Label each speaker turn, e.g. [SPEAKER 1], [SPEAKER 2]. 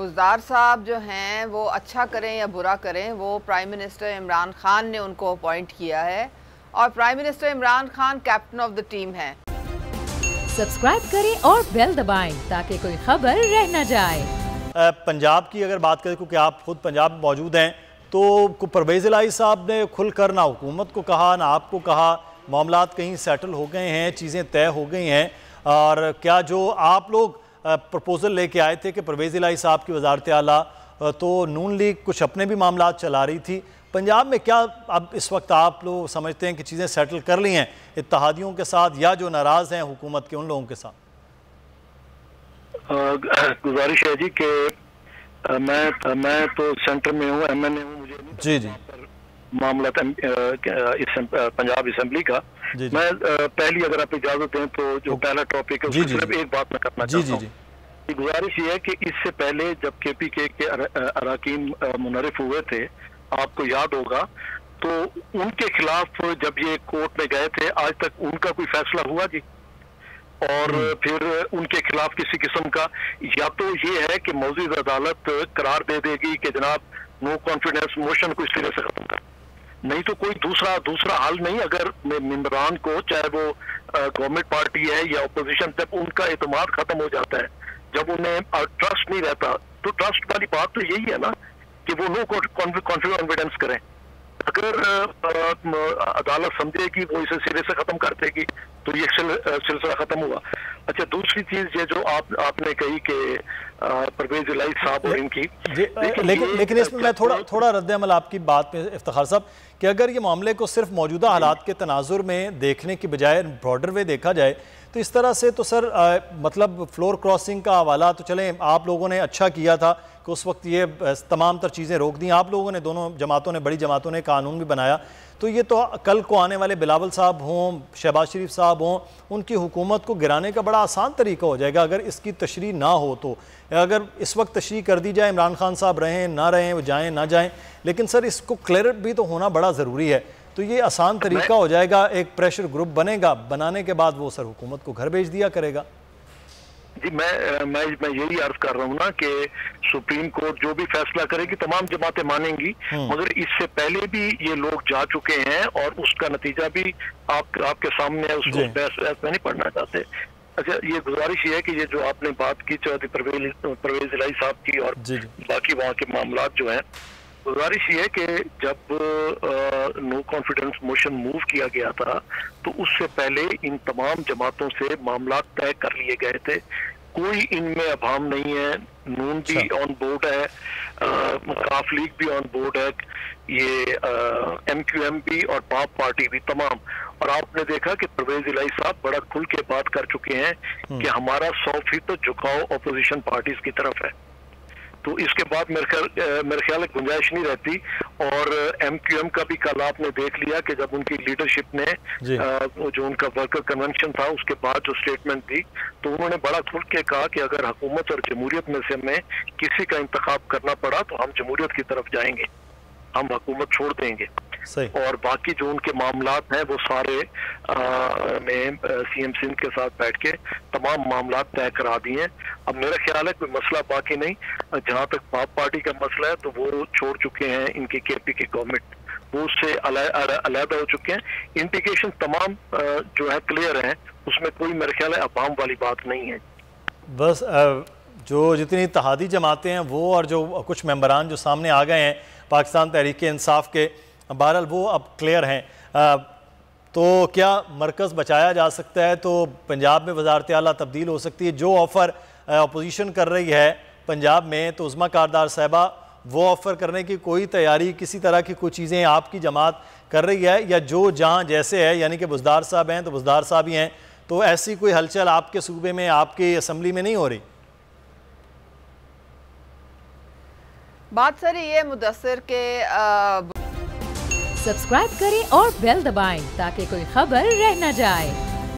[SPEAKER 1] बुज़दार साहब जो हैं वो अच्छा करें या बुरा करें, वो प्राइम मिनिस्टर इमरान खान ने उनको अपॉइंट किया है और prime minister Imran Khan captain of the team हैं।
[SPEAKER 2] सब्सक्राइब करें और बेल दबाएं ताकि कोई खबर रह न जाए।
[SPEAKER 3] पंजाब की अगर बात करें, क्योंकि आप खुद पंजाब में मौजूद हैं, तो परवेज़ इलाही साहब ने खुलकर ना हुकूमत को कहा ना आपको कहा, मामलात कहीं सेटल हो गए हैं, चीज़ें तय हो गई हैं। और क्या जो आप लोग प्रपोज़ल लेके आए थे कि परवेज़ इलाही साहब की वज़ारत आला, तो नून लीग कुछ अपने भी मामलात चला रही थी पंजाब में, क्या अब इस वक्त आप लोग समझते हैं कि चीज़ें सेटल कर ली हैं इत्तेहादियों के साथ या जो नाराज़ हैं हुकूमत के उन लोगों के साथ?
[SPEAKER 4] गुजारिश है जी कि मैं तो सेंटर में हूँ, MNA हूँ, मुझे नहीं
[SPEAKER 3] जी
[SPEAKER 4] मामला पंजाब असम्बली का। मैं पहली अगर आप इजाजत दें तो जो पहला टॉपिक है उसमें सिर्फ एक बात मैं करना चाहता हूँ। गुजारिश ये है कि इससे पहले जब KPK के अरकान मुनरिफ हुए थे, आपको याद होगा, तो उनके खिलाफ जब ये कोर्ट में गए थे, आज तक उनका कोई फैसला हुआ जी? और फिर उनके खिलाफ किसी किस्म का, या तो ये है कि मौजूद अदालत करार दे देगी कि जनाब नो कॉन्फिडेंस मोशन को सिरे से खत्म कर, नहीं तो कोई दूसरा हल नहीं। अगर मेंबरान को, चाहे वो गवर्नमेंट पार्टी है या अपोजिशन, जब उनका एतमाद खत्म हो जाता है, जब उन्हें ट्रस्ट नहीं रहता, तो ट्रस्ट वाली बात तो यही है ना कि वो नो कॉन्फिडेंस करें। अगर अदालत समझेगी वो इसे सिरे से खत्म कर देगी तो ये सिलसिला खत्म हुआ। अच्छा, दूसरी चीज ये जो आपने कही कि परवेज इलाही साहब और इनकी,
[SPEAKER 3] लेकिन इसमें मैं थोड़ा रद्द-ए-अमल आपकी बात पे इफ्तिखार साहब, कि अगर ये मामले को सिर्फ मौजूदा हालात के तनाजुर में देखने की बजाय ब्रॉडर वे देखा जाए, तो इस तरह से तो सर मतलब फ्लोर क्रॉसिंग का हवाला तो चलें, आप लोगों ने अच्छा किया था कि उस वक्त ये तमाम तर चीज़ें रोक दी आप लोगों ने, दोनों जमातों ने, बड़ी जमातों ने कानून भी बनाया। तो ये तो कल को आने वाले बिलावल साहब हों, शहबाज शरीफ साहब हों, उनकी हुकूमत को गिराने का बड़ा आसान तरीका हो जाएगा अगर इसकी तशरीह ना हो। तो अगर इस वक्त तशरीह कर दी जाए, इमरान खान साहब रहें ना रहें, वो जाएँ ना जाएँ, लेकिन सर इसको क्लियर भी तो होना बड़ा ज़रूरी है। तो ये आसान तरीका हो जाएगा, एक प्रेशर ग्रुप बनेगा, बनाने के बाद वो सर हुकूमत को घर भेज दिया करेगा।
[SPEAKER 4] जी मैं यही अर्ज कर रहा हूँ ना कि सुप्रीम कोर्ट जो भी फैसला करेगी तमाम जमातें मानेंगी, मगर इससे पहले भी ये लोग जा चुके हैं और उसका नतीजा भी आपके सामने है, उसको बहस में नहीं पढ़ना चाहते। अच्छा, ये गुजारिश ये है कि ये जो आपने बात की चौधरी परवेज इलाही साहब की और बाकी वहाँ के मामला जो हैं, गुजारिश ये है कि जब नो कॉन्फिडेंस मोशन मूव किया गया था तो उससे पहले इन तमाम जमातों से मामला तय कर लिए गए थे। कोई इनमें अभाम नहीं है, नून भी ऑन बोर्ड है, काफ लीग भी ऑन बोर्ड है, ये MQM भी और पाप पार्टी भी, तमाम। और आपने देखा कि परवेज इलाही साहब बड़ा खुल के बात कर चुके हैं कि हमारा 100% झुकाव अपोजिशन पार्टीज की तरफ है। तो इसके बाद मेरे ख्याल गुंजाइश नहीं रहती। और MQM का भी कल आपने देख लिया कि जब उनकी लीडरशिप ने जो उनका वर्कर कन्वेंशन था उसके बाद जो स्टेटमेंट दी, तो उन्होंने बड़ा खुल के कहा कि अगर हुकूमत और जमहूरियत में से हमें किसी का इंतखाब करना पड़ा तो हम जमहूरियत की तरफ जाएंगे, हम हुकूमत छोड़ देंगे। और बाकी जो उनके मामलात हैं वो सारे में CM सिंध के साथ बैठ के तमाम मामलात तय करा दिए हैं। अब मेरा ख्याल है कोई मसला बाकी नहीं। जहाँ तक पाप पार्टी का मसला है तो वो छोड़ चुके हैं, इनकी KPK गवर्नमेंट, वो उससे अलहदा हो चुके हैं। इंडिकेशन तमाम जो है क्लियर हैं, उसमें कोई मेरे ख्याल है अवाम वाली बात नहीं है।
[SPEAKER 3] बस जो जितनी इत्तेहादी जमातें हैं वो और जो कुछ मेंबरान जो सामने आ गए हैं पाकिस्तान तहरीक इंसाफ के, बहरहाल वो अब क्लियर हैं। तो क्या मरकज़ बचाया जा सकता है? तो पंजाब में वज़ारत आला तब्दील हो सकती है। जो ऑफ़र अपोजिशन कर रही है पंजाब में, तो उज़्मा कारदार साहिबा वो ऑफ़र करने की कोई तैयारी, किसी तरह की कोई चीज़ें आपकी जमात कर रही है, या जो जहाँ जैसे है, यानी कि बुज़दार साहब हैं तो बुज़दार साहब ही हैं, तो ऐसी कोई हलचल आपके सूबे में, आपकी असम्बली में नहीं हो रही?
[SPEAKER 1] बात सर ये मुदस्सिर के
[SPEAKER 2] सब्सक्राइब करें और बेल दबाएं ताकि कोई खबर रह न जाए।